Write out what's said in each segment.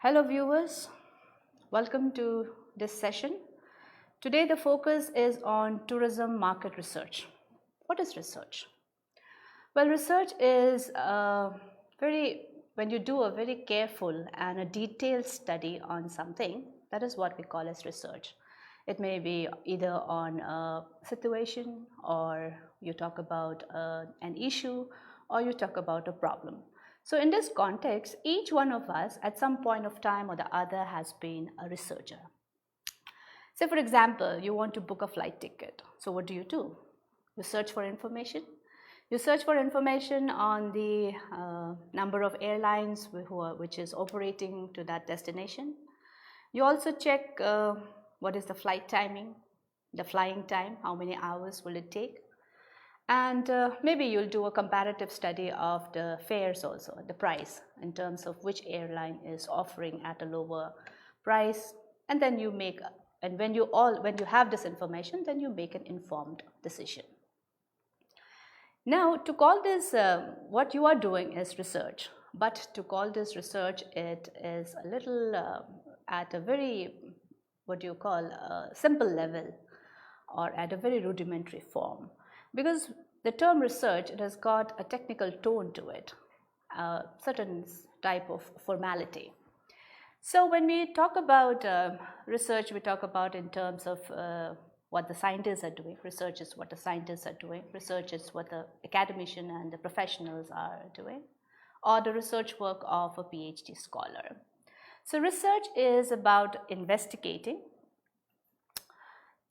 Hello viewers, welcome to this session. Today the focus is on tourism market research. What is research? Well, research is when you do a very careful and a detailed study on something, that is what we call as research. It may be either on a situation, or you talk about an issue, or you talk about a problem. So in this context, each one of us at some point of time or the other has been a researcher. Say for example, you want to book a flight ticket. So what do? You search for information. You search for information on the number of airlines which is operating to that destination. You also check what is the flight timing, the flying time, how many hours will it take. And maybe you'll do a comparative study of the fares also, the price in terms of which airline is offering at a lower price, and then you make, and when you have this information, then you make an informed decision. Now to call this, what you are doing is research, but to call this research, it is a little at a very, simple level, or at a very rudimentary form. Because the term research, it has got a technical tone to it, a certain type of formality. So when we talk about research, we talk about in terms of what the scientists are doing. Research is what the scientists are doing. Research is what the academician and the professionals are doing, or the research work of a PhD scholar. So research is about investigating.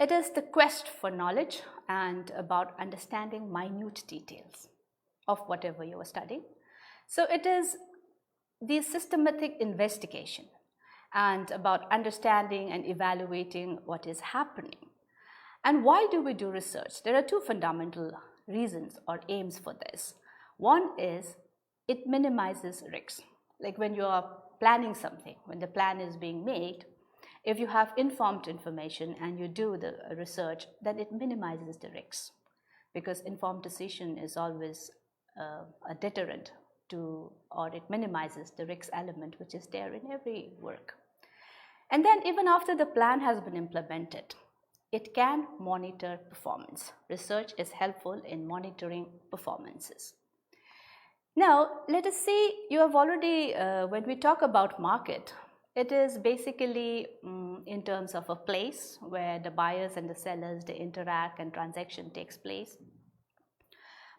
It is the quest for knowledge and about understanding minute details of whatever you are studying. So it is the systematic investigation and about understanding and evaluating what is happening. And why do we do research? There are two fundamental reasons or aims for this. One is it minimizes risks. Like when you are planning something, when the plan is being made, if you have informed information and you do the research, then it minimizes the risks, because informed decision is always a deterrent to, or it minimizes the risk element which is there in every work. And then even after the plan has been implemented, it can monitor performance. Research is helpful in monitoring performances. Now let us see, you have already, when we talk about market, it is basically in terms of a place where the buyers and the sellers, they interact and transaction takes place.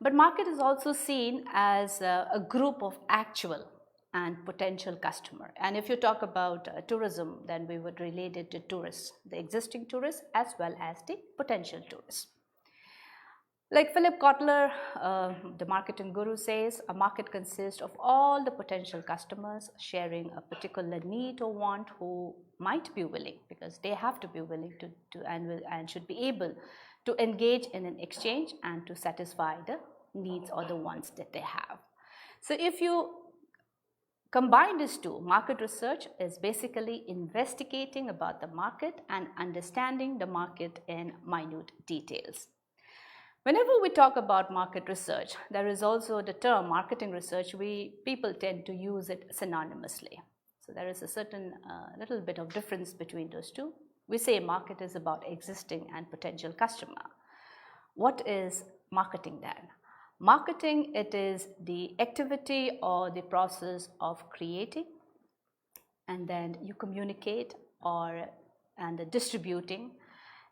But market is also seen as a group of actual and potential customer. And if you talk about tourism, then we would relate it to tourists, the existing tourists as well as the potential tourists. Like Philip Kotler, the marketing guru, says, a market consists of all the potential customers sharing a particular need or want, who might be willing, because they have to be willing and should be able to engage in an exchange and to satisfy the needs or the wants that they have. So if you combine these two, market research is basically investigating about the market and understanding the market in minute details. Whenever we talk about market research, there is also the term marketing research. People tend to use it synonymously. So there is a certain little bit of difference between those two. We say market is about existing and potential customer. What is marketing then? Marketing, it is the activity or the process of creating, and then you communicate and the distributing,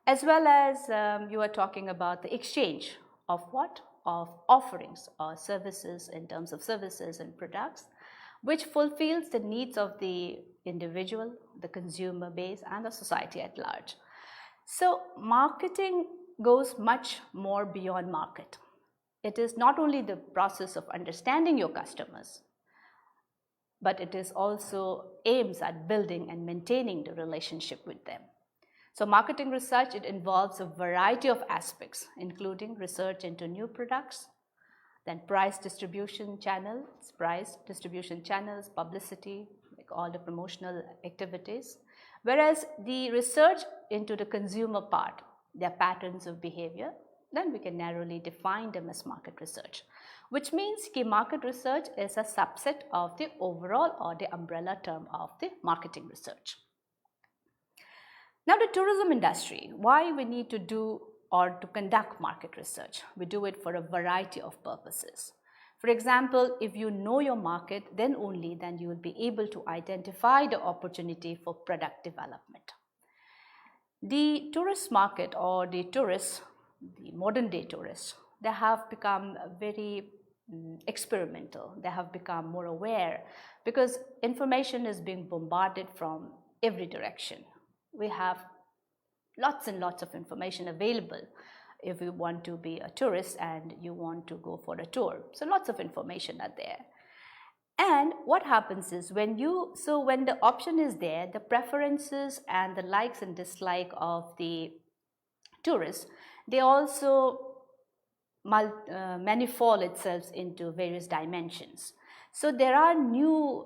as well as you are talking about the exchange of what? Of offerings or services, in terms of services and products, which fulfills the needs of the individual, the consumer base, and the society at large. So marketing goes much more beyond market. It is not only the process of understanding your customers, but it is also aims at building and maintaining the relationship with them. So marketing research, it involves a variety of aspects, including research into new products, then price distribution channels, publicity, like all the promotional activities. Whereas the research into the consumer part, their patterns of behavior, then we can narrowly define them as market research, which means that market research is a subset of the overall or the umbrella term of the marketing research. Now, the tourism industry, why we need to do or to conduct market research? We do it for a variety of purposes. For example, if you know your market, then only then you will be able to identify the opportunity for product development. The tourist market or the tourists, the modern day tourists, they have become very experimental. They have become more aware because information is being bombarded from every direction. We have lots and lots of information available if you want to be a tourist and you want to go for a tour. So lots of information are there. And what happens is when the option is there, the preferences and the likes and dislike of the tourists, they also manifold itself into various dimensions. So there are new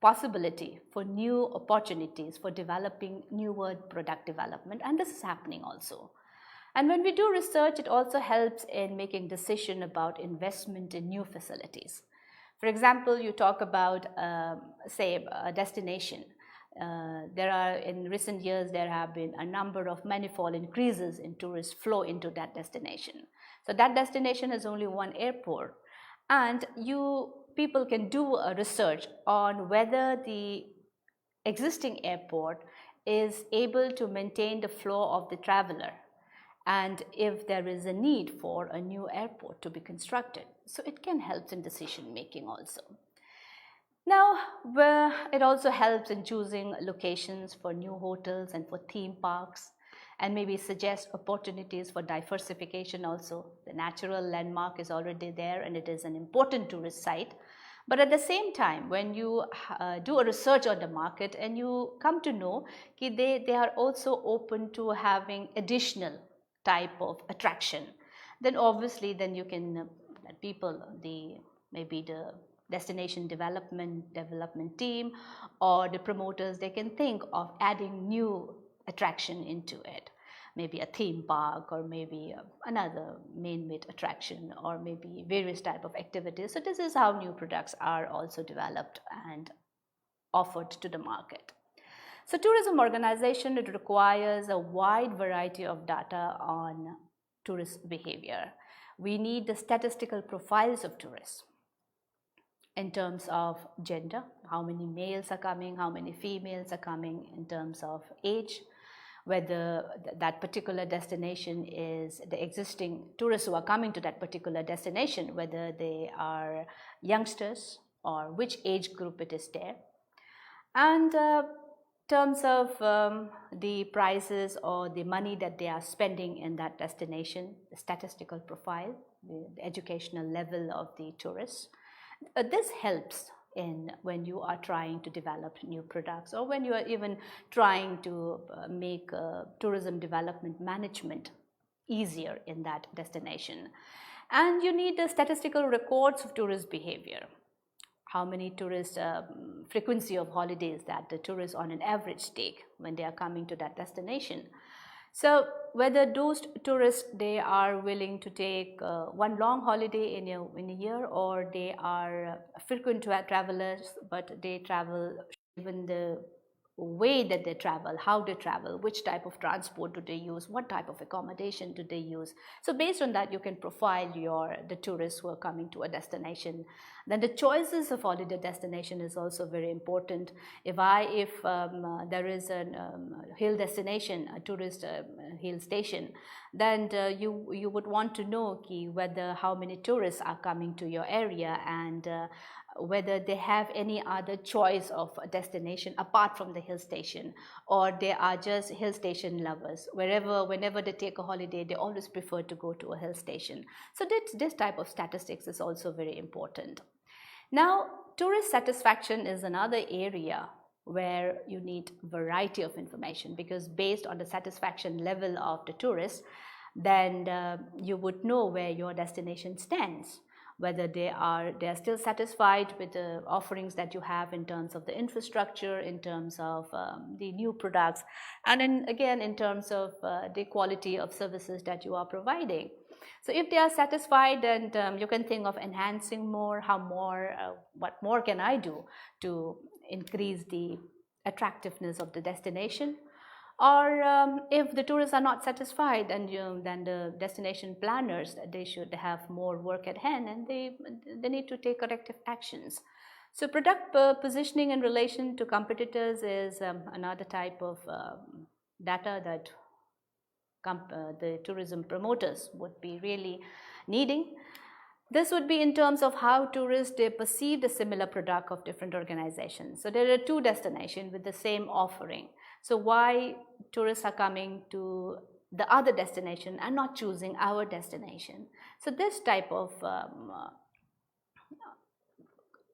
possibility for new opportunities for developing newer product development, and this is happening also. And when we do research, it also helps in making decision about investment in new facilities. For example, you talk about say a destination. In recent years there have been a number of manifold increases in tourist flow into that destination. So that destination has only one airport, and people can do a research on whether the existing airport is able to maintain the flow of the traveler and if there is a need for a new airport to be constructed. So it can help in decision making also. Now, it also helps in choosing locations for new hotels and for theme parks, and maybe suggest opportunities for diversification also. The natural landmark is already there and it is an important tourist site. But at the same time, when you do a research on the market and you come to know that they are also open to having additional type of attraction, then obviously then you can maybe the destination development team or the promoters, they can think of adding new attraction into it, maybe a theme park or maybe another man-made attraction or maybe various type of activities. So this is how new products are also developed and offered to the market. So tourism organization, it requires a wide variety of data on tourist behavior. We need the statistical profiles of tourists in terms of gender, how many males are coming, how many females are coming, in terms of age, whether that particular destination is the existing tourists who are coming to that particular destination, whether they are youngsters or which age group it is there. And terms of the prices or the money that they are spending in that destination, the statistical profile, the educational level of the tourists. This helps when you are trying to develop new products or when you are even trying to make tourism development management easier in that destination. And you need the statistical records of tourist behavior. How many tourist frequency of holidays that the tourists on an average take when they are coming to that destination. So whether those tourists, they are willing to take one long holiday in a year, or they are frequent travelers but they travel, even the way that they travel, how they travel, which type of transport do they use, what type of accommodation do they use. So based on that you can profile the tourists who are coming to a destination. Then the choices of holiday destination is also very important. If there is a hill destination, a tourist hill station, then you would want to know whether how many tourists are coming to your area and whether they have any other choice of a destination apart from the hill station, or they are just hill station lovers. Whenever they take a holiday, they always prefer to go to a hill station. So this type of statistics is also very important. Now, tourist satisfaction is another area where you need variety of information, because based on the satisfaction level of the tourists, then you would know where your destination stands. whether they are still satisfied with the offerings that you have in terms of the infrastructure, in terms of the new products, and then again in terms of the quality of services that you are providing. So if they are satisfied, then you can think of enhancing more, how more, what more can I do to increase the attractiveness of the destination. Or if the tourists are not satisfied, then the destination planners, they should have more work at hand, and they need to take corrective actions. So product positioning in relation to competitors is another type of data that the tourism promoters would be really needing. This would be in terms of how tourists, they perceive the similar product of different organizations. So there are two destinations with the same offering. So why tourists are coming to the other destination and not choosing our destination? So this type of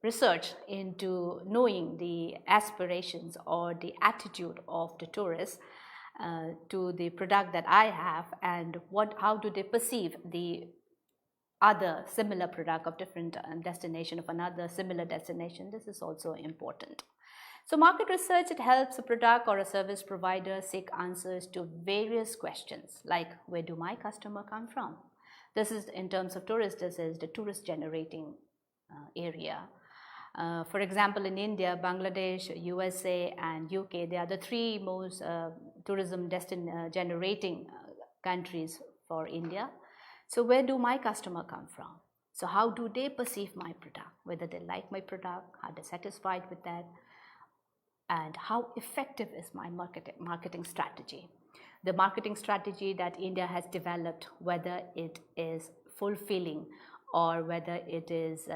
research into knowing the aspirations or the attitude of the tourists to the product that I have, and how do they perceive the other similar product of different destination, of another similar destination. This is also important. So market research, it helps a product or a service provider seek answers to various questions like, where do my customer come from? This is in terms of tourists, this is the tourist generating area. For example, in India, Bangladesh, USA and UK, they are the three most tourism generating countries for India. So where do my customer come from? So how do they perceive my product? Whether they like my product, are they satisfied with that? And how effective is my marketing strategy? The marketing strategy that India has developed, whether it is fulfilling or whether it is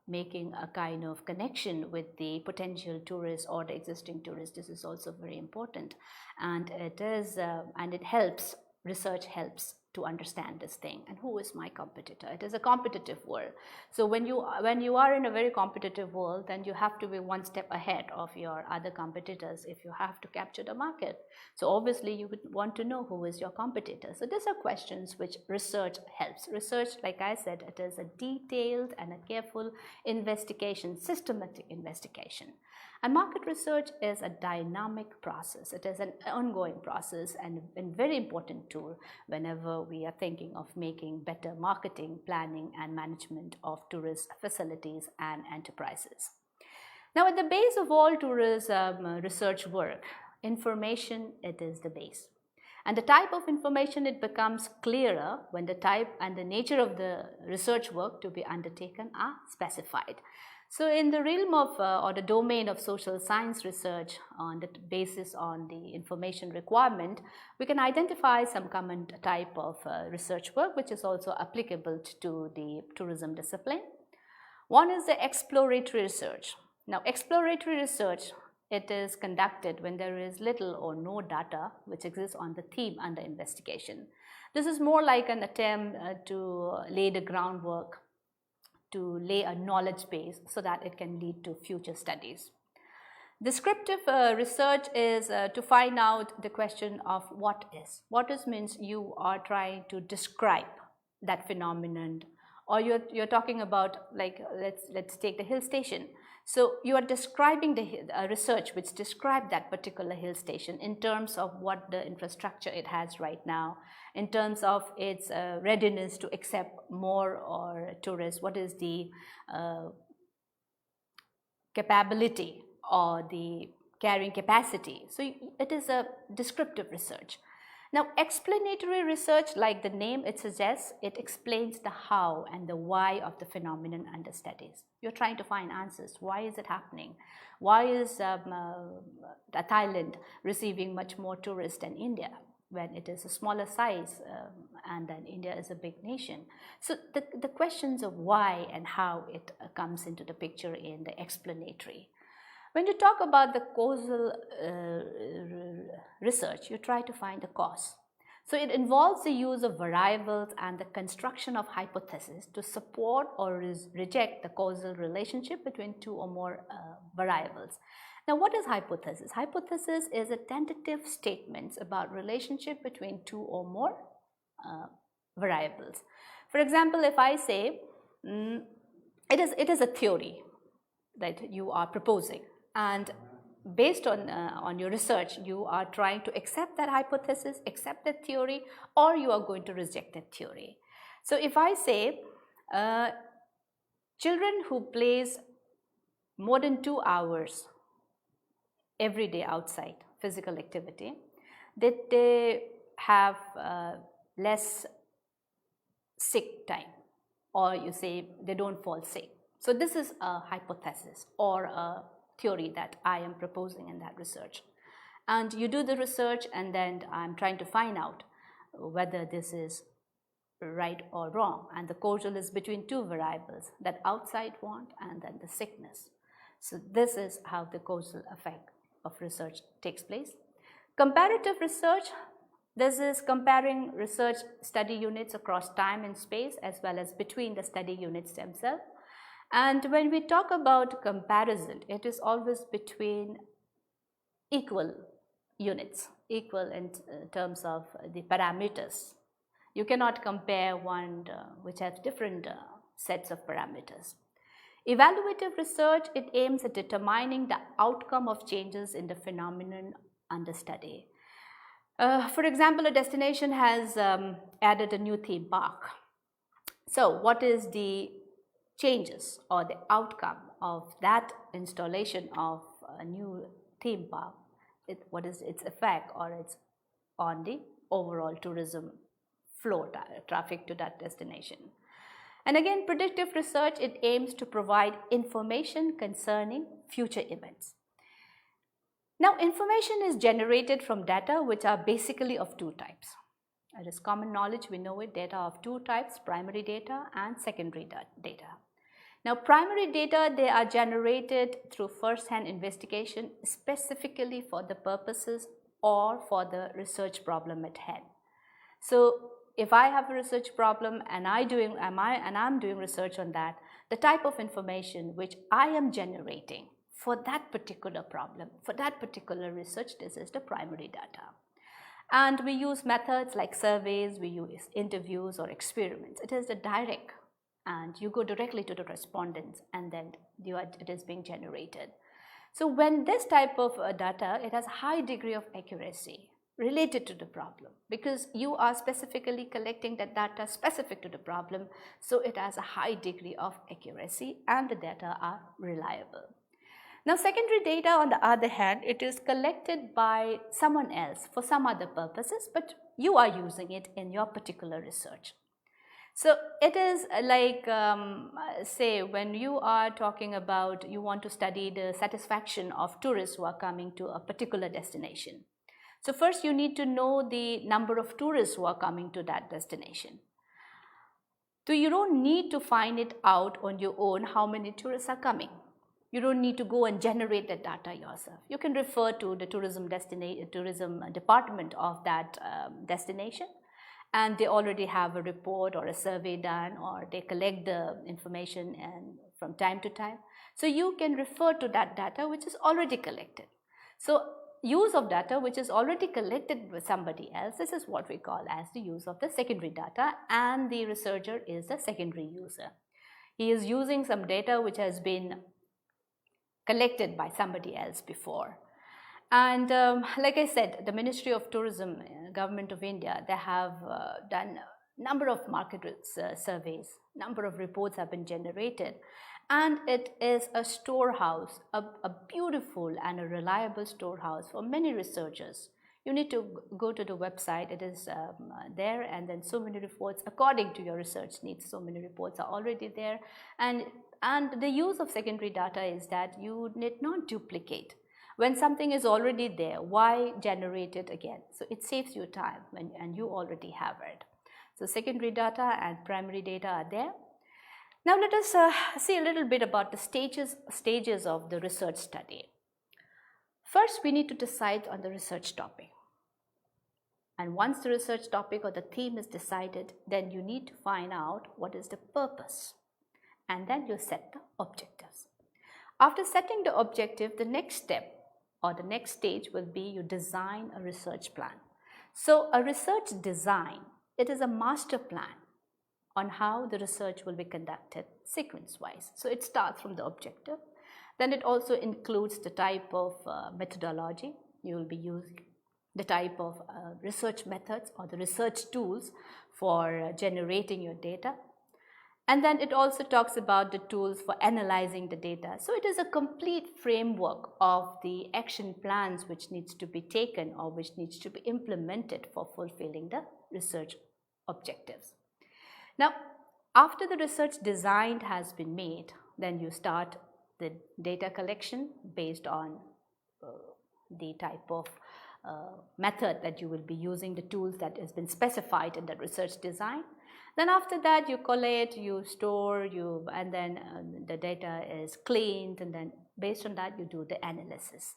making a kind of connection with the potential tourists or the existing tourists, this is also very important. And it is, and it helps, research helps to understand this thing. And who is my competitor? It is a competitive world. So when you are in a very competitive world, then you have to be one step ahead of your other competitors if you have to capture the market. So obviously you would want to know who is your competitor. So these are questions which research helps. Research, like I said, it is a detailed and a careful investigation, systematic investigation. And market research is a dynamic process. It is an ongoing process and a very important tool whenever we are thinking of making better marketing, planning and management of tourist facilities and enterprises. Now, at the base of all tourism research work, information, it is the base. And the type of information, it becomes clearer when the type and the nature of the research work to be undertaken are specified. So in the realm of or the domain of social science research, on the basis on the information requirement, we can identify some common type of research work which is also applicable to the tourism discipline. One is the exploratory research. Now, exploratory research, it is conducted when there is little or no data which exists on the theme under investigation. This is more like an attempt to lay the groundwork, to lay a knowledge base so that it can lead to future studies. Descriptive research is to find out the question of what is. What is means you are trying to describe that phenomenon, or you're talking about, like, let's take the hill station. So you are describing the research which describe that particular hill station in terms of what the infrastructure it has right now, in terms of its readiness to accept more or tourists, what is the capability or the carrying capacity. So it is a descriptive research. Now, explanatory research, like the name it suggests, it explains the how and the why of the phenomenon under studies. You're trying to find answers. Why is it happening? Why is Thailand receiving much more tourists than India when it is a smaller size and then India is a big nation? So the questions of why and how it comes into the picture in the explanatory. When you talk about the causal research, you try to find the cause. So it involves the use of variables and the construction of hypotheses to support or reject the causal relationship between two or more variables. Now, what is hypothesis? Hypothesis is a tentative statements about relationship between two or more variables. For example, if I say it is a theory that you are proposing, and based on your research, you are trying to accept that hypothesis, accept that theory, or you are going to reject that theory. So if I say children who plays more than 2 hours every day outside physical activity, that they have less sick time, or you say they don't fall sick. So this is a hypothesis or a theory that I am proposing in that research. And you do the research, and then I'm trying to find out whether this is right or wrong, and the causal is between two variables, that outside want and then the sickness. So this is how the causal effect of research takes place. Comparative research, this is comparing research study units across time and space, as well as between the study units themselves. And when we talk about comparison, it is always between equal units, equal in terms of the parameters. You cannot compare one which has different sets of parameters. Evaluative research, it aims at determining the outcome of changes in the phenomenon under study. For example, a destination has added a new theme park. So what is the changes or the outcome of that installation of a new theme park? What is its effect or its on the overall tourism flow, traffic to that destination? And again, predictive research, it aims to provide information concerning future events. Now, information is generated from data which are basically of two types. It is common knowledge, we know it, data of two types, primary data and secondary data. Now, primary data, they are generated through first-hand investigation, specifically for the purposes or for the research problem at hand. So if I have a research problem and I'm doing research on that, the type of information which I am generating for that particular problem, for that particular research, this is the primary data. And we use methods like surveys, we use interviews or experiments. It is the direct, and you go directly to the respondents, and then it is being generated. So when this type of data, it has high degree of accuracy related to the problem, because you are specifically collecting the data specific to the problem, so it has a high degree of accuracy and the data are reliable. Now, secondary data, on the other hand, it is collected by someone else for some other purposes, but you are using it in your particular research. So it is like, say, when you are talking about you want to study the satisfaction of tourists who are coming to a particular destination. So first you need to know the number of tourists who are coming to that destination. So you don't need to find it out on your own how many tourists are coming. You don't need to go and generate that data yourself. You can refer to the tourism department of that destination, and they already have a report or a survey done, or they collect the information and from time to time. So you can refer to that data which is already collected. So use of data which is already collected with somebody else, this is what we call as the use of the secondary data, and the researcher is the secondary user. He is using some data which has been collected by somebody else before. And like I said, the Ministry of Tourism, Government of India, they have done a number of market surveys, number of reports have been generated, and it is a storehouse, a beautiful and a reliable storehouse for many researchers. You need to go to the website, it is there, and then so many reports according to your research needs, so many reports are already there. And the use of secondary data is that you need not duplicate. When something is already there, why generate it again? So it saves you time and you already have it. So secondary data and primary data are there. Now let us see a little bit about the stages of the research study. First, we need to decide on the research topic. And once the research topic or the theme is decided, then you need to find out what is the purpose. And then you set the objectives. After setting the objective, the next step or the next stage will be you design a research plan. So a research design, it is a master plan on how the research will be conducted sequence-wise. So it starts from the objective. Then it also includes the type of methodology you will be using, the type of research methods or the research tools for generating your data. And then it also talks about the tools for analyzing the data. So it is a complete framework of the action plans which needs to be taken or which needs to be implemented for fulfilling the research objectives. Now, after the research design has been made, then you start the data collection based on the type of method that you will be using, the tools that has been specified in the research design. Then after that you collate, you store, and then the data is cleaned, and then based on that you do the analysis.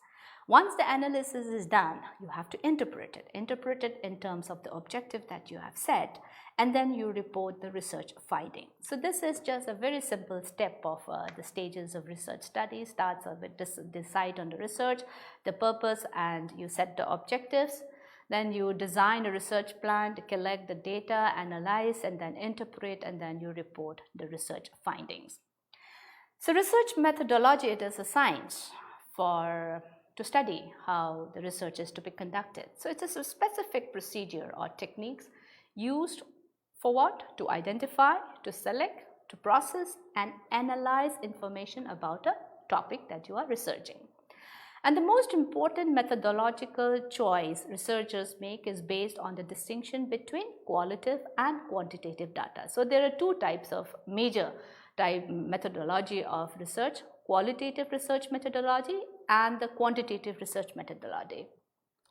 Once the analysis is done, you have to interpret it in terms of the objective that you have set, and then you report the research finding. So this is just a very simple step of the stages of research study. Starts with decide on the research, the purpose, and you set the objectives. Then you design a research plan to collect the data, analyze, and then interpret, and then you report the research findings. So research methodology, it is a science to study how the research is to be conducted. So it is a specific procedure or techniques used for what? To identify, to select, to process, and analyze information about a topic that you are researching. And the most important methodological choice researchers make is based on the distinction between qualitative and quantitative data. So there are two types of major methodology of research: qualitative research methodology and the quantitative research methodology.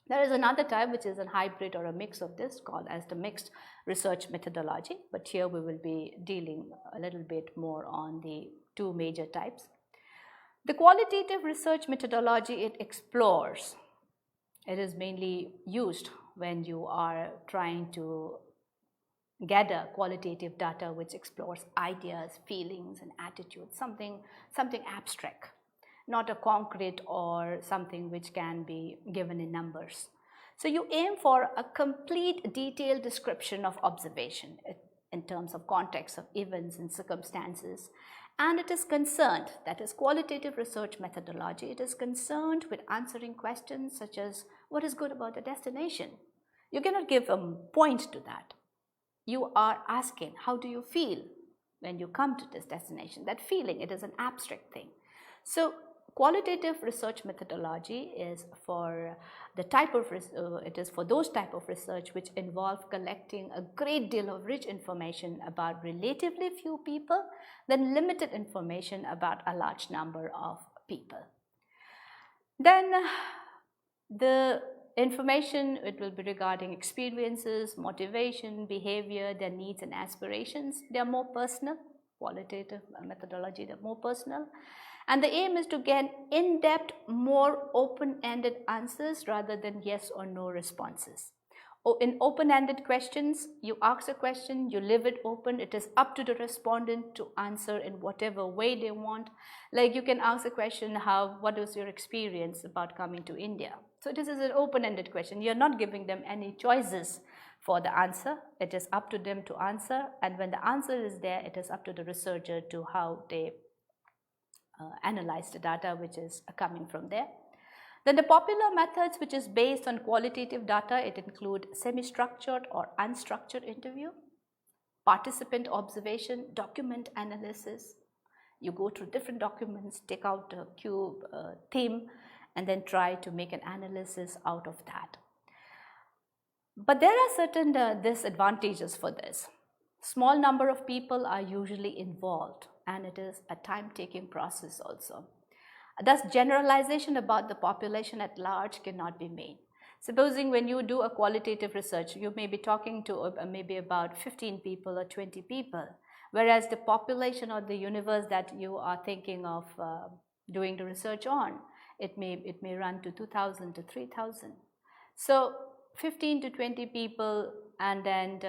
There is another type which is a hybrid or a mix of this, called as the mixed research methodology, but here we will be dealing a little bit more on the two major types. The qualitative research methodology, it explores. It is mainly used when you are trying to gather qualitative data which explores ideas, feelings, and attitudes, something abstract, not a concrete or something which can be given in numbers. So you aim for a complete detailed description of observation in terms of context of events and circumstances. And it is concerned, that is qualitative research methodology, it is concerned with answering questions such as, what is good about the destination? You cannot give a point to that. You are asking, how do you feel when you come to this destination? That feeling, it is an abstract thing. So qualitative research methodology is for the type of it is for those type of research which involve collecting a great deal of rich information about relatively few people, then limited information about a large number of people. Then the information, it will be regarding experiences, motivation, behavior, their needs and aspirations. They are more personal. Qualitative methodology, they are more personal. And the aim is to get in-depth, more open-ended answers rather than yes or no responses. In open-ended questions, you ask a question, you leave it open, it is up to the respondent to answer in whatever way they want. Like you can ask a question, what was your experience about coming to India? So this is an open-ended question. You are not giving them any choices for the answer. It is up to them to answer, and when the answer is there, it is up to the researcher to how they analyze the data which is coming from there. Then the popular methods which is based on qualitative data, it include semi-structured or unstructured interview, participant observation, document analysis. You go through different documents, take out a cube theme, and then try to make an analysis out of that. But there are certain disadvantages for this. Small number of people are usually involved, and it is a time-taking process also. Thus, generalization about the population at large cannot be made. Supposing when you do a qualitative research, you may be talking to maybe about 15 people or 20 people, whereas the population or the universe that you are thinking of doing the research on, it may run to 2,000 to 3,000. So 15 to 20 people, and then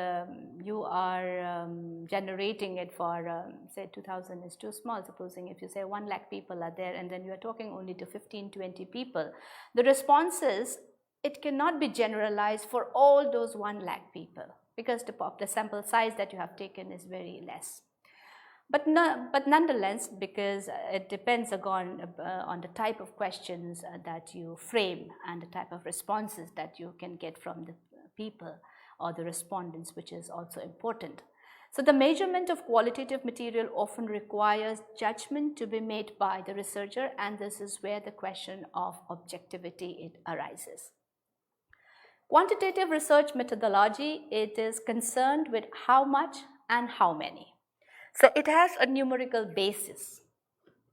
you are generating it for say 2,000 is too small. Supposing if you say 1 lakh people are there, and then you are talking only to 15-20 people, the responses, it cannot be generalized for all those 1 lakh people. because the sample size that you have taken is very less. But nonetheless, because it depends on the type of questions that you frame and the type of responses that you can get from the people or the respondents, which is also important. So the measurement of qualitative material often requires judgment to be made by the researcher, and this is where the question of objectivity arises. Quantitative research methodology, it is concerned with how much and how many. So it has a numerical basis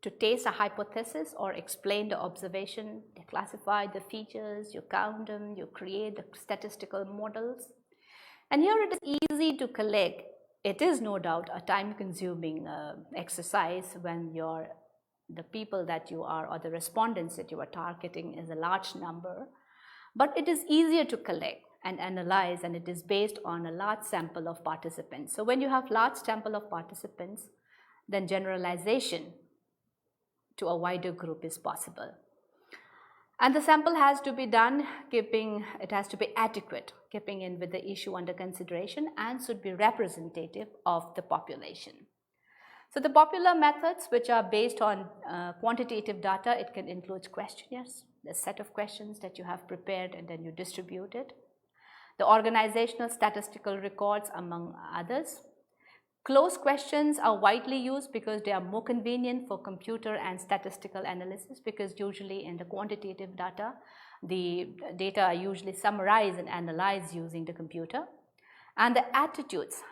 to test a hypothesis or explain the observation, you classify the features, you count them, you create the statistical models. And here it is easy to collect. It is no doubt a time-consuming exercise when the people that you are or the respondents that you are targeting is a large number, but it is easier to collect and analyze, and it is based on a large sample of participants. So when you have large sample of participants, then generalization to a wider group is possible. And the sample has to be done it has to be adequate, keeping in with the issue under consideration, and should be representative of the population. So the popular methods which are based on quantitative data, it can include questionnaires, the set of questions that you have prepared and then you distribute it. The organizational statistical records, among others. Closed questions are widely used because they are more convenient for computer and statistical analysis, because usually in the quantitative data, the data are usually summarized and analyzed using the computer. And the attitudes,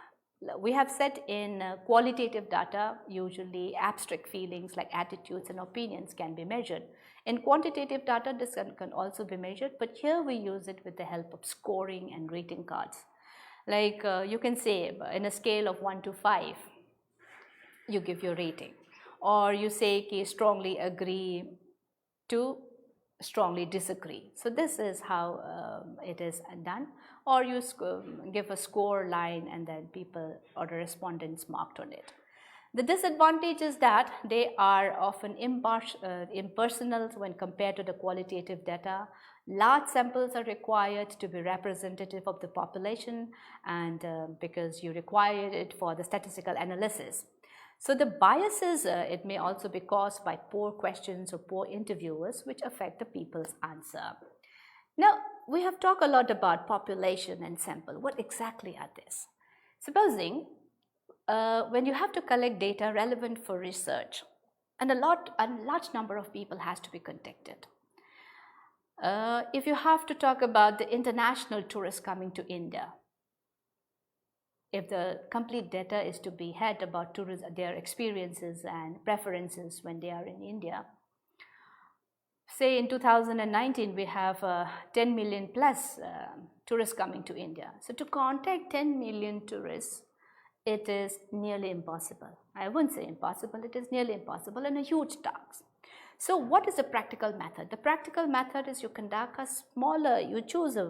we have said in qualitative data, usually abstract feelings like attitudes and opinions can be measured. In quantitative data, this can also be measured, but here we use it with the help of scoring and rating cards. Like you can say in a scale of 1 to 5, you give your rating, or you say strongly agree to strongly disagree. So this is how it is done, or you give a score line and then people or the respondents marked on it. The disadvantage is that they are often impersonal when compared to the qualitative data. Large samples are required to be representative of the population, and because you require it for the statistical analysis. So the biases, it may also be caused by poor questions or poor interviewers, which affect the people's answer. Now, we have talked a lot about population and sample. What exactly are these? Supposing when you have to collect data relevant for research, and a large number of people has to be contacted. If you have to talk about the international tourists coming to India, if the complete data is to be had about tourists, their experiences and preferences when they are in India, say in 2019 we have 10 million plus tourists coming to India. So to contact 10 million tourists, it is nearly impossible. I wouldn't say impossible, it is nearly impossible and a huge task. So what is the practical method? The practical method is you conduct you choose a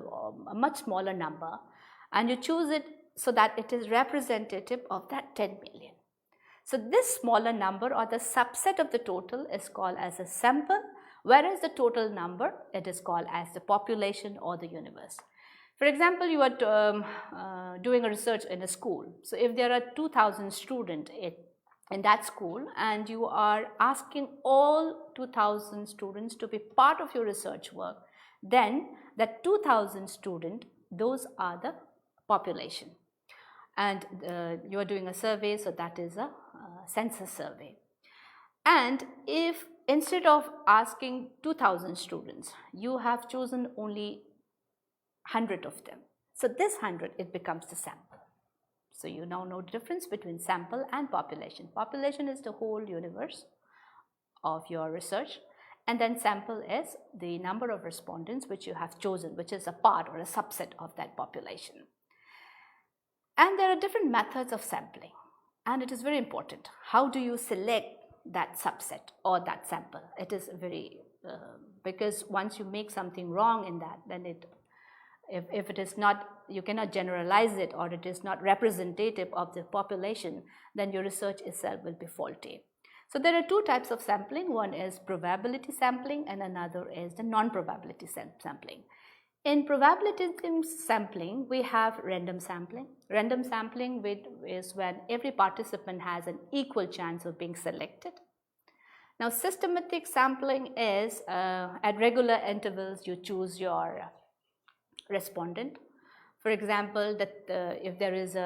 much smaller number, and you choose it so that it is representative of that 10 million. So this smaller number or the subset of the total is called as a sample, whereas the total number, it is called as the population or the universe. For example, you are doing a research in a school. So if there are 2,000 students in that school, and you are asking all 2,000 students to be part of your research work, then that 2,000 students, those are the population. And you are doing a survey, so that is a census survey. And if instead of asking 2,000 students, you have chosen only 100 of them, so this 100, it becomes the sample. So you now know the difference between sample and population. Population is the whole universe of your research, and then sample is the number of respondents which you have chosen, which is a part or a subset of that population. And there are different methods of sampling, and it is very important. How do you select that subset or that sample? It is very, because once you make something wrong in that, then if it is not, you cannot generalize it, or it is not representative of the population, then your research itself will be faulty. So there are two types of sampling. One is probability sampling and another is the non-probability sampling. In probability sampling, we have random sampling. Random sampling is when every participant has an equal chance of being selected. Now, systematic sampling is at regular intervals you choose your respondent. For example, if there is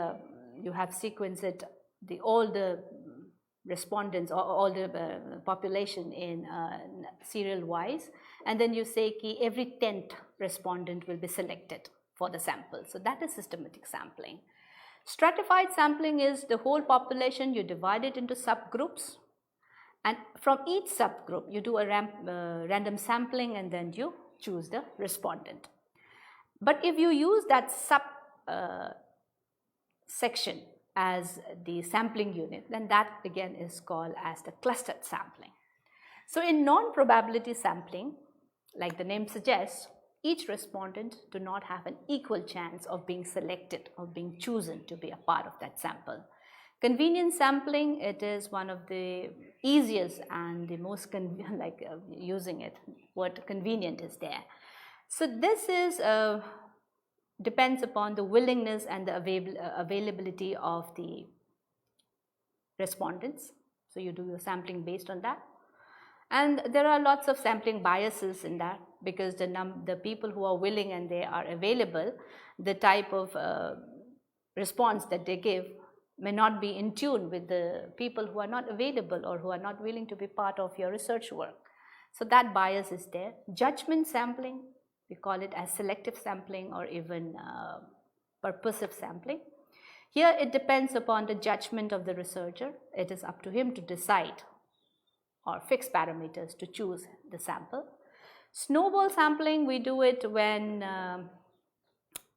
you have sequenced all the respondents or all the population in serial wise, and then you say ki every 10th respondent will be selected for the sample. So that is systematic sampling. Stratified sampling is the whole population, you divide it into subgroups, and from each subgroup you do a random sampling and then you choose the respondent. But if you use that sub section as the sampling unit, then that again is called as the clustered sampling. So in non-probability sampling, like the name suggests, each respondent do not have an equal chance of being selected or being chosen to be a part of that sample. Convenient sampling, it is one of the easiest and the most using it, what convenient is there. So this is depends upon the willingness and the availability of the respondents. So you do your sampling based on that. And there are lots of sampling biases in that, because the people who are willing and they are available, the type of response that they give may not be in tune with the people who are not available or who are not willing to be part of your research work. So that bias is there. Judgment sampling, we call it as selective sampling or even purposive sampling. Here it depends upon the judgment of the researcher. It is up to him to decide or fix parameters to choose the sample. Snowball sampling, we do it when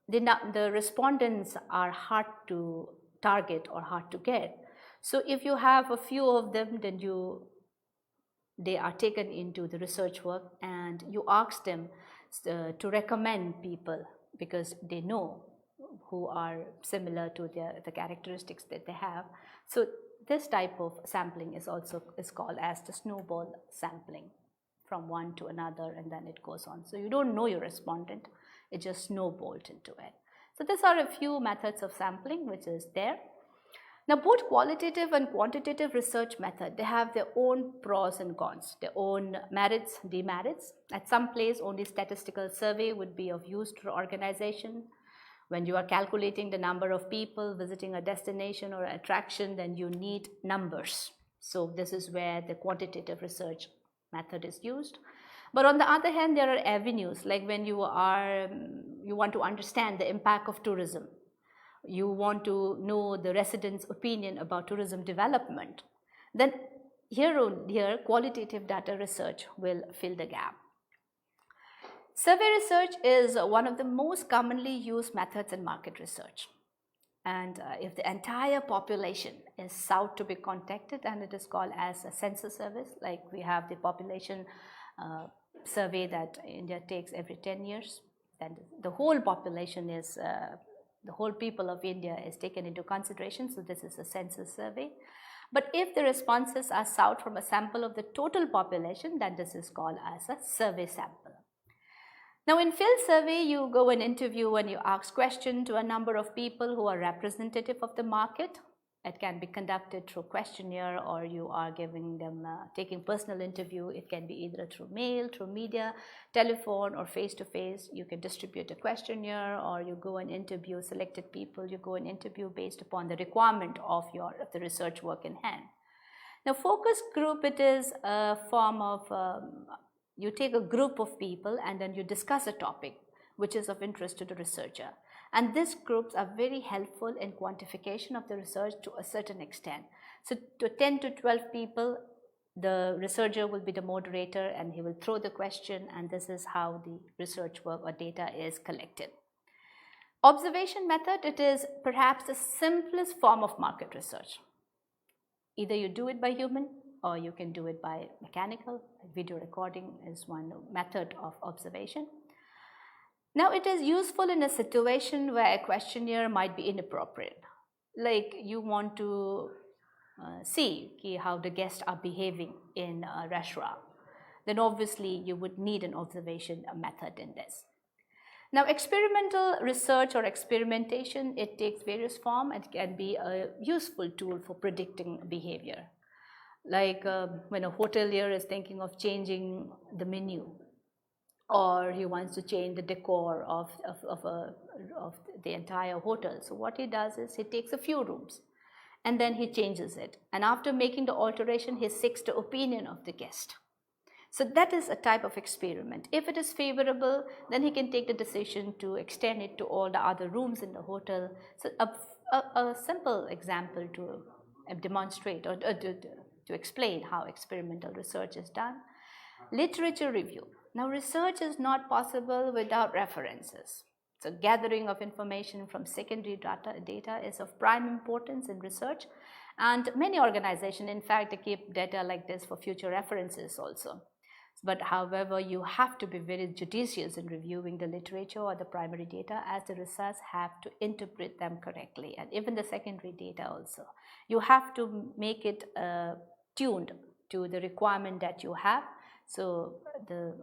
the respondents are hard to target or hard to get. So if you have a few of them, then they are taken into the research work and you ask them to recommend people because they know who are similar to the characteristics that they have. So this type of sampling is called as the snowball sampling, from one to another, and then it goes on. So you don't know your respondent, it just snowballed into it. So these are a few methods of sampling which is there. Now both qualitative and quantitative research method, they have their own pros and cons, their own merits, demerits. At some place only statistical survey would be of use to organization. When you are calculating the number of people visiting a destination or attraction, then you need numbers. So this is where the quantitative research method is used. But on the other hand, there are avenues, like when you want to understand the impact of tourism. You want to know the residents' opinion about tourism development. Then here qualitative data research will fill the gap. Survey research is one of the most commonly used methods in market research. And if the entire population is sought to be contacted, and it is called as a census service, like we have the population survey that India takes every 10 years, then the whole population is, the whole people of India is taken into consideration, so this is a census survey. But if the responses are sought from a sample of the total population, then this is called as a survey sample. Now in field survey, you go and interview and you ask questions to a number of people who are representative of the market. It can be conducted through questionnaire, or you are giving them, taking personal interview. It can be either through mail, through media, telephone, or face-to-face. You can distribute a questionnaire, or you go and interview selected people. You go and interview based upon the requirement of the research work in hand. Now focus group, it is a form of, you take a group of people and then you discuss a topic which is of interest to the researcher. And these groups are very helpful in quantification of the research to a certain extent. So to 10 to 12 people, the researcher will be the moderator and he will throw the question, and this is how the research work or data is collected. Observation method, it is perhaps the simplest form of market research. Either you do it by human or you can do it by mechanical. Video recording is one method of observation. Now it is useful in a situation where a questionnaire might be inappropriate. Like you want to see how the guests are behaving in a restaurant. Then obviously you would need an observation method in this. Now, experimental research or experimentation, it takes various forms and can be a useful tool for predicting behavior. Like when a hotelier is thinking of changing the menu, or he wants to change the decor of the entire hotel. So what he does is he takes a few rooms and then he changes it. And after making the alteration, he seeks the opinion of the guest. So that is a type of experiment. If it is favorable, then he can take the decision to extend it to all the other rooms in the hotel. So a simple example to demonstrate or to explain how experimental research is done. Literature review. Now, research is not possible without references. So gathering of information from secondary data is of prime importance in research, and many organizations, in fact, they keep data like this for future references also. But however, you have to be very judicious in reviewing the literature or the primary data, as the research have to interpret them correctly, and even the secondary data also. You have to make it tuned to the requirement that you have. So the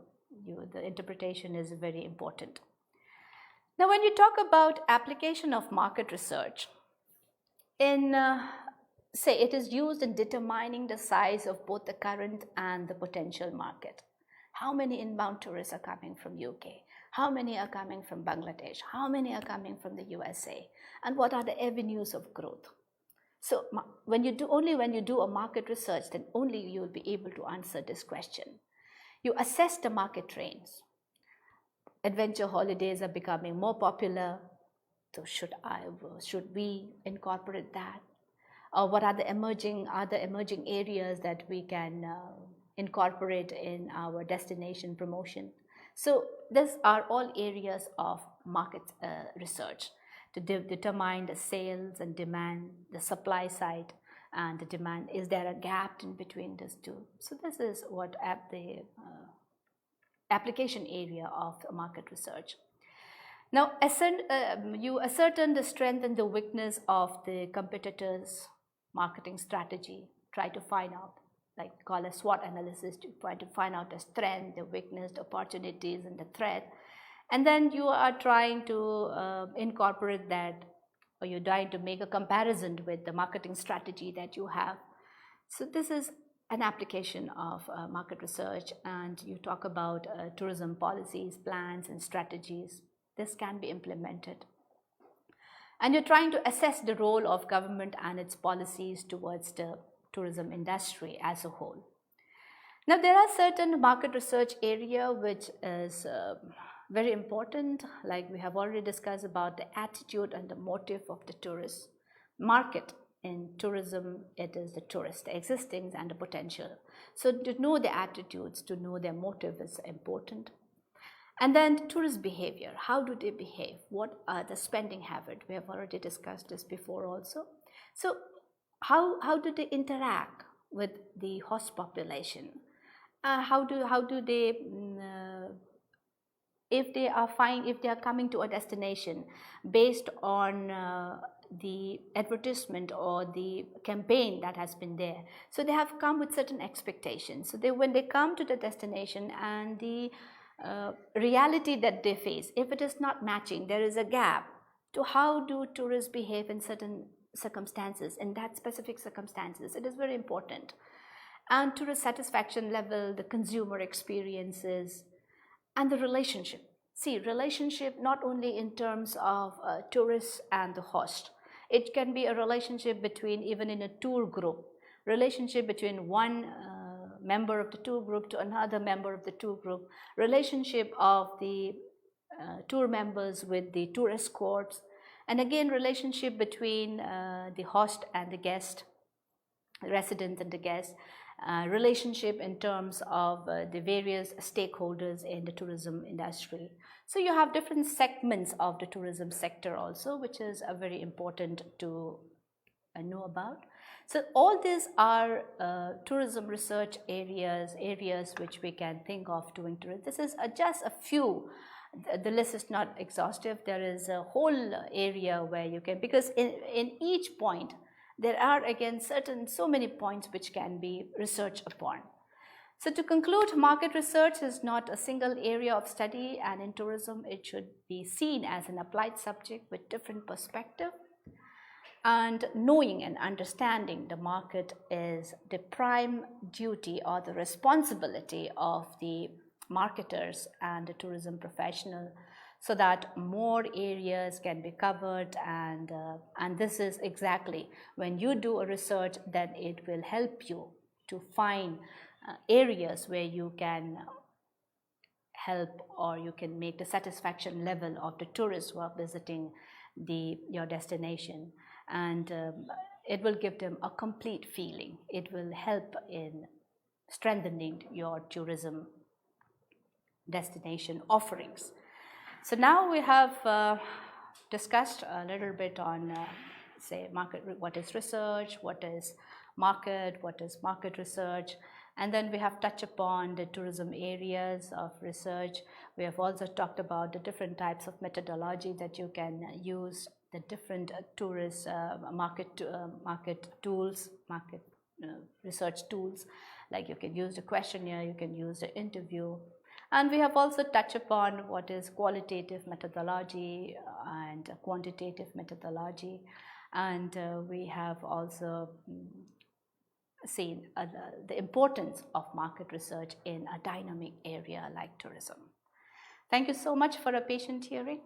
interpretation is very important. Now, when you talk about application of market research, say it is used in determining the size of both the current and the potential market. How many inbound tourists are coming from UK? How many are coming from Bangladesh? How many are coming from the USA? And what are the avenues of growth? So when you do a market research, then only you will be able to answer this question. You assess the market trends. Adventure holidays are becoming more popular. So should we incorporate that? Or what are the emerging areas that we can incorporate in our destination promotion? So these are all areas of market research to determine the sales and demand, the supply side and the demand. Is there a gap in between these two? So this is what the application area of market research. Now, you ascertain the strength and the weakness of the competitors' marketing strategy. Try to find out, like call a SWOT analysis, to try to find out the strength, the weakness, the opportunities, and the threat. And then you are trying to incorporate that, or you're trying to make a comparison with the marketing strategy that you have. So this is an application of market research, and you talk about tourism policies, plans, and strategies. This can be implemented. And you're trying to assess the role of government and its policies towards the tourism industry as a whole. Now, there are certain market research area which is very important, like we have already discussed about the attitude and the motive of the tourist market. In tourism, it is the tourist, the existing and the potential. So to know the attitudes, to know their motive is important. And then tourist behavior, how do they behave? What are the spending habits? We have already discussed this before also. So how do they interact with the host population? How do they, if they are coming to a destination based on the advertisement or the campaign that has been there. So they have come with certain expectations. So when they come to the destination and the reality that they face, if it is not matching, there is a gap to how do tourists behave in certain circumstances, in that specific circumstances. It is very important. And tourist satisfaction level, the consumer experiences, and the relationship. See, relationship not only in terms of tourists and the host. It can be a relationship between, even in a tour group, relationship between one member of the tour group to another member of the tour group, relationship of the tour members with the tour escorts, and again relationship between the host and the guest, resident and the guest, relationship in terms of the various stakeholders in the tourism industry. So you have different segments of the tourism sector also, which is very important to know about. So all these are tourism research areas which we can think of doing tourism. This is just a few. The list is not exhaustive. There is a whole area where you can, because in each point there are again so many points which can be researched upon. So to conclude, market research is not a single area of study, and in tourism it should be seen as an applied subject with different perspective. And knowing and understanding the market is the prime duty or the responsibility of the marketers and the tourism professional, so that more areas can be covered, and this is exactly when you do a research, then it will help you to find areas where you can help, or you can make the satisfaction level of the tourists who are visiting your destination, and it will give them a complete feeling. It will help in strengthening your tourism destination offerings. So now we have discussed a little bit on say market, what is research, what is market research, and then we have touched upon the tourism areas of research. We have also talked about the different types of methodology that you can use, the different tourist market tools, research tools, like you can use the questionnaire, you can use the interview. And we have also touched upon what is qualitative methodology and quantitative methodology, and we have also seen the importance of market research in a dynamic area like tourism. Thank you so much for a patient hearing.